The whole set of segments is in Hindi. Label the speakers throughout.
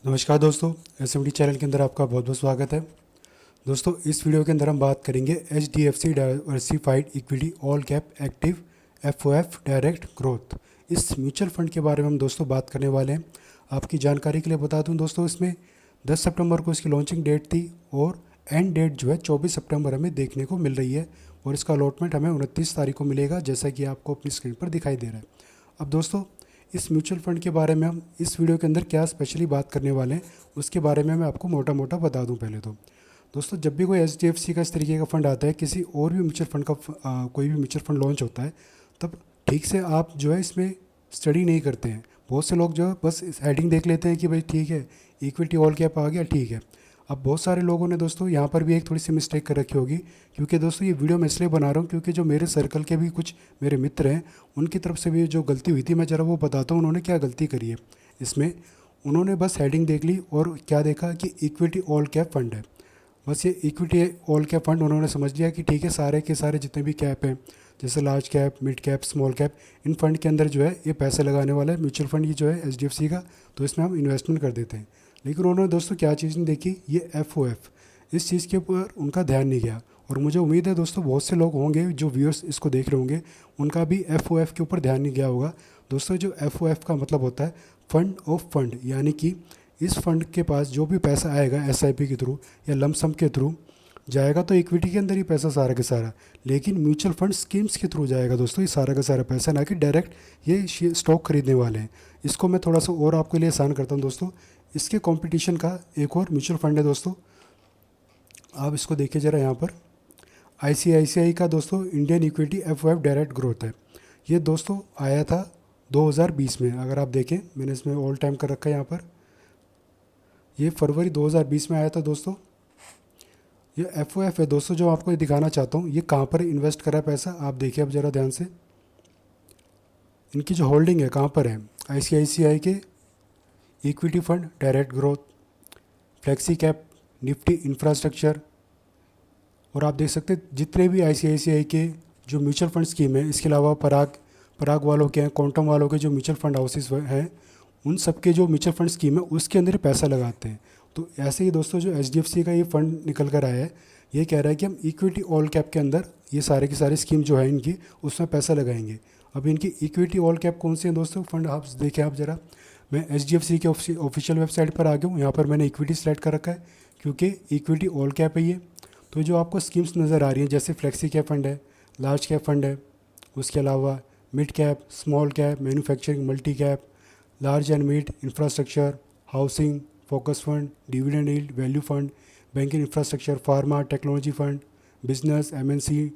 Speaker 1: नमस्कार दोस्तों, एसएमडी चैनल के अंदर आपका बहुत बहुत स्वागत है। दोस्तों, इस वीडियो के अंदर हम बात करेंगे HDFC diversified equity all cap active FOF direct growth. इस म्यूचुअल फंड के बारे में हम दोस्तों बात करने वाले हैं। आपकी जानकारी के लिए बता दूं दोस्तों, इसमें 10 सितंबर को इसकी लॉन्चिंग डेट थी और एंड डेट जो है 24 सितंबर हमें देखने को मिल रही है और इसका अलॉटमेंट हमें 29 तारीख को मिलेगा, जैसा कि आपको अपनी स्क्रीन पर दिखाई दे रहा है। अब दोस्तों, इस म्यूचुअल फंड के बारे में हम इस वीडियो के अंदर क्या स्पेशली बात करने वाले हैं उसके बारे में मैं आपको मोटा मोटा बता दूं। पहले तो दोस्तों, जब भी कोई HDFC का इस तरीके का फंड आता है, किसी और भी म्यूचुअल फंड का कोई भी म्यूचुअल फंड लॉन्च होता है, तब ठीक से आप जो है इसमें स्टडी नहीं करते हैं। बहुत से लोग जो है बस इस हेडिंग देख लेते हैं कि भाई ठीक है, इक्विटी ऑल कैप आ गया, ठीक है। अब बहुत सारे लोगों ने दोस्तों यहाँ पर भी एक थोड़ी सी मिस्टेक कर रखी होगी, क्योंकि दोस्तों ये वीडियो मैं इसलिए बना रहा हूँ क्योंकि जो मेरे सर्कल के भी कुछ मेरे मित्र हैं, उनकी तरफ से भी जो गलती हुई थी, मैं ज़रा वो बताता हूँ उन्होंने क्या गलती करी है इसमें। उन्होंने बस हेडिंग देख ली और क्या देखा कि इक्विटी ऑल कैप फंड है। बस ये इक्विटी ऑल कैप फंड उन्होंने समझ लिया कि ठीक है, सारे के सारे जितने भी कैप हैं, जैसे large cap, mid cap, small cap, इन फंड के अंदर जो है ये पैसे लगाने वाला है म्यूचुअल फंड, ये जो है HDFC का, तो इसमें हम इन्वेस्टमेंट कर देते हैं। लेकिन उन्होंने दोस्तों क्या चीज़ नहीं देखी, ये FOF, इस चीज़ के ऊपर उनका ध्यान नहीं गया। और मुझे उम्मीद है दोस्तों बहुत से लोग होंगे जो व्यूअर्स इसको देख रहे होंगे, उनका भी FOF के ऊपर ध्यान नहीं गया होगा। दोस्तों, जो FOF का मतलब होता है फंड ऑफ फंड, यानी कि इस फंड के पास जो भी पैसा आएगा SIP के थ्रू या लमसम के थ्रू जाएगा, तो इक्विटी के अंदर ही पैसा सारा का सारा, लेकिन म्यूचुअल फंड स्कीम्स के थ्रू जाएगा दोस्तों ये सारा का सारा पैसा, ना कि डायरेक्ट ये स्टॉक खरीदने वाले हैं। इसको मैं थोड़ा सा और आपके लिए आसान करता हूँ दोस्तों। इसके कंपटीशन का एक और म्यूचुअल फंड है दोस्तों, आप इसको देखिए ज़रा यहाँ पर, ICICI का दोस्तों Indian equity FOF direct growth है। ये दोस्तों आया था 2020 में। अगर आप देखें, मैंने इसमें ऑल टाइम कर रखा है यहाँ पर, ये फरवरी 2020 में आया था दोस्तों। ये FOF है दोस्तों, जो आपको ये दिखाना चाहता हूँ, ये कहाँ पर इन्वेस्ट करा है पैसा, आप देखिए अब ज़रा ध्यान से। इनकी जो होल्डिंग है कहाँ पर है, ICICI के equity fund direct growth, flexi cap, Nifty infrastructure, और आप देख सकते हैं जितने भी ICICI के जो म्यूचुअल फंड स्कीम है, इसके अलावा पराग वालों के हैं, क्वांटम वालों के जो म्यूचुअल फंड हाउसेस हैं, उन सब के जो म्यूचुअल फंड स्कीम है उसके अंदर पैसा लगाते हैं। तो ऐसे ही दोस्तों जो HDFC का ये फंड निकल कर आया है, ये कह रहा है कि हम इक्विटी ऑल कैप के अंदर ये सारे की सारी स्कीम जो है इनकी, उसमें पैसा लगाएंगे। अब इनकी इक्विटी ऑल कैप कौन से हैं दोस्तों फंड, आप देखें आप ज़रा। मैं HDFC के ऑफिशियल वेबसाइट पर आ गया हूँ, यहाँ पर मैंने इक्विटी सेलेक्ट कर रखा है क्योंकि इक्विटी ऑल कैप है ये। तो जो आपको स्कीम्स नज़र आ रही हैं, जैसे फ्लेक्सी कैप फंड है, लार्ज कैप फंड है, उसके अलावा mid cap, small cap, manufacturing, multi cap, large and mid, infrastructure, housing, focus fund, dividend yield, value fund, banking infrastructure, pharma, technology fund, business, MNC,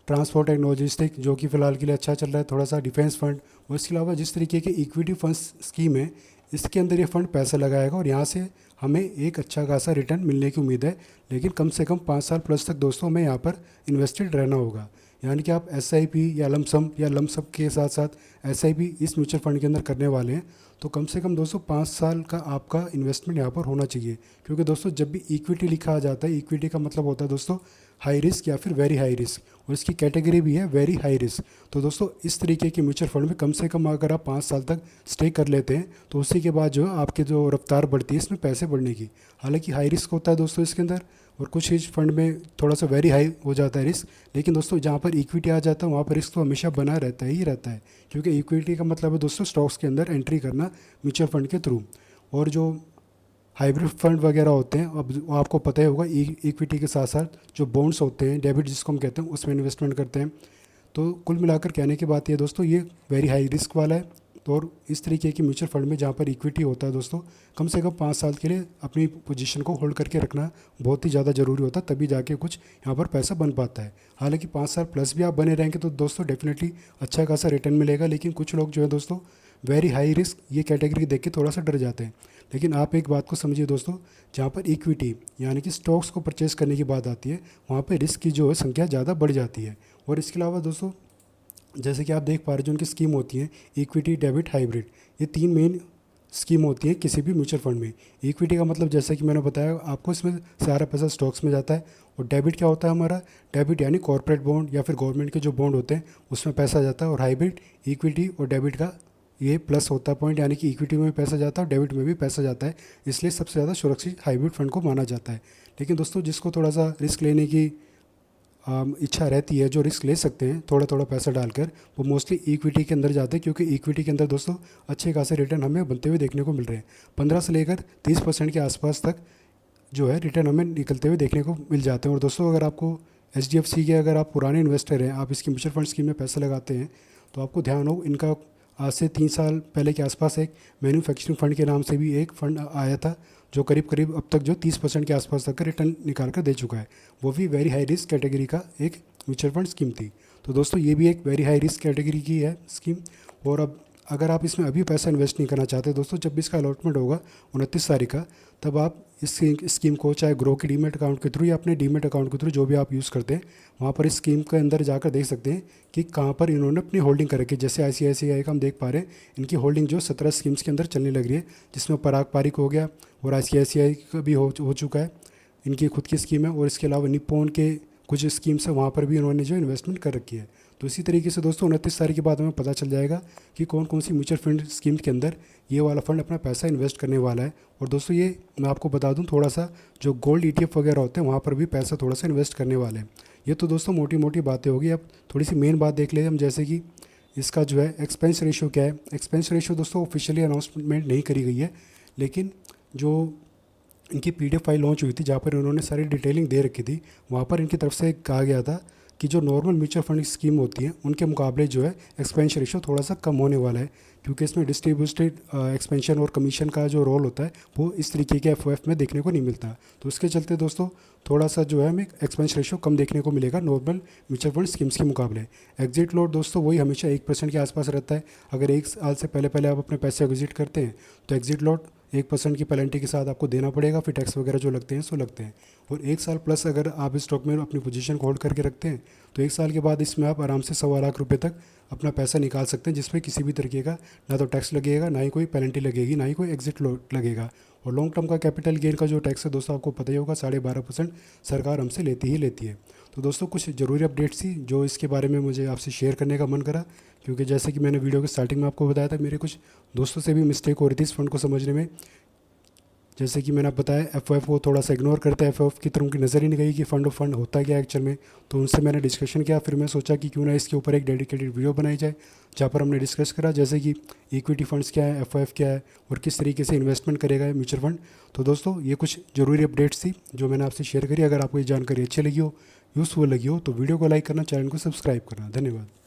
Speaker 1: transport and logistic, जो कि फ़िलहाल के लिए अच्छा चल रहा है थोड़ा सा, डिफेंस फंड। और इसके अलावा जिस तरीके के इक्विटी फंड स्कीम है, इसके अंदर ये फंड पैसा लगाएगा और यहाँ से हमें एक अच्छा खासा रिटर्न मिलने की उम्मीद है। लेकिन कम से कम 5 साल प्लस तक दोस्तों हमें यहाँ पर इन्वेस्टेड रहना होगा। यानी कि आप SIP या लमसम के साथ साथ SIP इस म्यूचुअल फंड के अंदर करने वाले हैं, तो कम से कम दोस्तों 5 साल का आपका इन्वेस्टमेंट यहाँ पर होना चाहिए। क्योंकि दोस्तों जब भी इक्विटी लिखा आ जाता है, इक्विटी का मतलब होता है दोस्तों हाई रिस्क या फिर वेरी हाई रिस्क, और इसकी कैटेगरी भी है वेरी हाई रिस्क। तो दोस्तों इस तरीके के म्यूचुअल फंड में कम से कम अगर आप 5 साल तक स्टे कर लेते हैं, तो उसी के बाद जो है आपके जो रफ्तार बढ़ती है इसमें पैसे बढ़ने की। हालांकि हाई रिस्क होता है दोस्तों इसके अंदर, और कुछ इस फंड में थोड़ा सा वेरी हाई हो जाता है रिस्क। लेकिन दोस्तों जहाँ पर इक्विटी आ जाता है वहाँ पर रिस्क तो हमेशा बना रहता ही रहता है, क्योंकि इक्विटी का मतलब है दोस्तों स्टॉक्स के अंदर एंट्री करना म्यूचुअल फंड के थ्रू। और जो हाइब्रिड फंड वगैरह होते हैं, अब आपको पता ही होगा, इक्विटी के साथ साथ जो बॉन्ड्स होते हैं, डेबिट जिसको हम कहते हैं, उसमें इन्वेस्टमेंट करते हैं। तो कुल मिलाकर कहने की बात ये दोस्तों, ये वेरी हाई रिस्क वाला है। तो और इस तरीके की म्यूचुअल फंड में जहाँ पर इक्विटी होता है दोस्तों, कम से कम 5 साल के लिए अपनी पोजीशन को होल्ड करके रखना बहुत ही ज़्यादा ज़रूरी होता है, तभी जाके कुछ यहाँ पर पैसा बन पाता है। हालांकि 5 साल प्लस भी आप बने रहेंगे तो दोस्तों डेफिनेटली अच्छा खासा रिटर्न मिलेगा। लेकिन कुछ लोग जो है दोस्तों वेरी हाई रिस्क ये कैटेगरी देख के थोड़ा सा डर जाते हैं। लेकिन आप एक बात को समझिए दोस्तों, जहाँ पर इक्विटी यानी कि स्टॉक्स को परचेज़ करने की बात आती है, वहाँ पर रिस्क की जो है संख्या ज़्यादा बढ़ जाती है। और इसके अलावा दोस्तों जैसे कि आप देख पा रहे हैं, जो उनकी स्कीम होती है इक्विटी, डेबिट, हाइब्रिड, ये 3 मेन स्कीम होती है किसी भी म्यूचुअल फंड में। इक्विटी का मतलब जैसा कि मैंने बताया आपको, इसमें सारा पैसा स्टॉक्स में जाता है। और डेबिट क्या होता है हमारा, डेबिट यानी कॉर्पोरेट बॉन्ड या फिर गवर्नमेंट के जो बॉन्ड होते हैं उसमें पैसा जाता है। और हाइब्रिड इक्विटी और डेबिट का ये प्लस होता है पॉइंट, यानी कि इक्विटी में भी पैसा जाता है और डेबिट में भी पैसा जाता है, इसलिए सबसे ज़्यादा सुरक्षित हाइब्रिड फंड को माना जाता है। लेकिन दोस्तों जिसको थोड़ा सा रिस्क लेने की इच्छा रहती है, जो रिस्क ले सकते हैं थोड़ा थोड़ा पैसा डालकर, वो मोस्टली इक्विटी के अंदर जाते हैं, क्योंकि इक्विटी के अंदर दोस्तों अच्छे खासे रिटर्न हमें बनते हुए देखने को मिल रहे हैं। 15 से लेकर 30% के आसपास तक जो है रिटर्न हमें निकलते हुए देखने को मिल जाते हैं। और दोस्तों अगर आपको HDFC के अगर आप पुराने इन्वेस्टर हैं, आप इसकी म्यूचुअल फंड स्कीम में पैसा लगाते हैं, तो आपको ध्यान हो इनका आज से 3 साल पहले के आसपास एक मैन्युफैक्चरिंग फ़ंड के नाम से भी एक फ़ंड आया था, जो करीब करीब अब तक जो 30% के आसपास तक का रिटर्न निकाल कर दे चुका है। वो भी वेरी हाई रिस्क कैटेगरी का एक म्यूचुअल फंड स्कीम थी। तो दोस्तों ये भी एक वेरी हाई रिस्क कैटेगरी की है स्कीम। और अब अगर आप इसमें अभी पैसा इन्वेस्ट नहीं करना चाहते दोस्तों, जब भी इसका अलॉटमेंट होगा 29 तारीख का, तब आप इस स्कीम को चाहे ग्रो के डीमेट अकाउंट के थ्रू या अपने डीमेट अकाउंट के थ्रू जो भी आप यूज़ करते हैं, वहाँ पर इस स्कीम के अंदर जाकर देख सकते हैं कि कहाँ पर इन्होंने अपनी होल्डिंग कर रखी है। जैसे ICICI का हम देख पा रहे हैं, इनकी होल्डिंग जो 17 स्कीम्स के अंदर चलने लग रही है, जिसमें पराग पारिक हो गया और ICICI का भी हो चुका है, इनकी खुद की स्कीम है। और इसके अलावा निप्पॉन के कुछ स्कीम्स है, वहाँ पर भी इन्होंने जो इन्वेस्टमेंट कर रखी है। तो इसी तरीके से दोस्तों 29 तारीख के बाद हमें पता चल जाएगा कि कौन कौन सी म्यूचुअल फंड स्कीम के अंदर ये वाला फंड अपना पैसा इन्वेस्ट करने वाला है। और दोस्तों ये मैं आपको बता दूं, थोड़ा सा जो गोल्ड ETF वगैरह होते हैं, वहाँ पर भी पैसा थोड़ा सा इन्वेस्ट करने वाले हैं। ये तो दोस्तों मोटी मोटी बातें होगी। अब थोड़ी सी मेन बात देख लेते हम, जैसे कि इसका जो है एक्सपेंस रेशियो क्या है। एक्सपेंस रेशियो दोस्तों ऑफिशियली अनाउंसमेंट नहीं करी गई है, लेकिन जो इनकी PDF फाइल लॉन्च हुई थी, जहाँ पर उन्होंने सारी डिटेलिंग दे रखी थी, वहाँ पर इनकी तरफ से कहा गया था कि जो नॉर्मल म्यूचुअल फंड स्कीम होती है उनके मुकाबले जो है एक्सपेंशन रेशियो थोड़ा सा कम होने वाला है, क्योंकि इसमें डिस्ट्रीब्यूटेड एक्सपेंशन और कमीशन का जो रोल होता है वो इस तरीके के FOF में देखने को नहीं मिलता। तो उसके चलते दोस्तों थोड़ा सा जो है हमें एक्सपेंशन रेशियो कम देखने को मिलेगा नॉर्मल म्यूचुअल फंड स्कीम्स के मुकाबले। एग्जिट लॉट दोस्तों वही हमेशा 1% के आसपास रहता है। अगर 1 साल से पहले आप अपने पैसे एग्जिट करते हैं तो एग्जिट लॉट 1% की पेनल्टी के साथ आपको देना पड़ेगा, फिर टैक्स वगैरह जो लगते हैं सो लगते हैं। और 1 साल प्लस अगर आप इस स्टॉक में अपनी पोजीशन को होल्ड करके रखते हैं, तो 1 साल के बाद इसमें आप आराम से 1.25 लाख रुपए तक अपना पैसा निकाल सकते हैं, जिसमें किसी भी तरीके का ना तो टैक्स लगेगा, ना ही कोई पेनल्टी लगेगी, ना ही कोई एग्जिट लगेगा। और लॉन्ग टर्म का कैपिटल गेन का जो टैक्स है दोस्तों आपको पता ही होगा, 12.5% सरकार हमसे लेती है। तो दोस्तों कुछ ज़रूरी अपडेट्स थी जो इसके बारे में मुझे आपसे शेयर करने का मन करा, क्योंकि जैसे कि मैंने वीडियो के स्टार्टिंग में आपको बताया था, मेरे कुछ दोस्तों से भी मिस्टेक हो रही थी इस फंड को समझने में। जैसे कि मैंने बताया FOF को थोड़ा सा इग्नोर करता है, FOF की तरफ उनकी नज़र ही नहीं गई कि फंड ऑफ फंड होता क्या है एक्चुअल में। तो उनसे मैंने डिस्कशन किया, फिर मैं सोचा कि क्यों ना इसके ऊपर एक डेडिकेटेड वीडियो बनाई जाए, जहाँ पर हमने डिस्कस करा जैसे कि इक्विटी फंड्स क्या है, FOF क्या है और किस तरीके से इन्वेस्टमेंट करेगा म्यूचुअल फंड। तो दोस्तों ये कुछ ज़रूरी अपडेट्स थी जो मैंने आपसे शेयर करी। अगर आपको ये जानकारी अच्छी लगी हो, यूज़फुल लगी हो, तो वीडियो को लाइक करना, चैनल को सब्सक्राइब करना। धन्यवाद।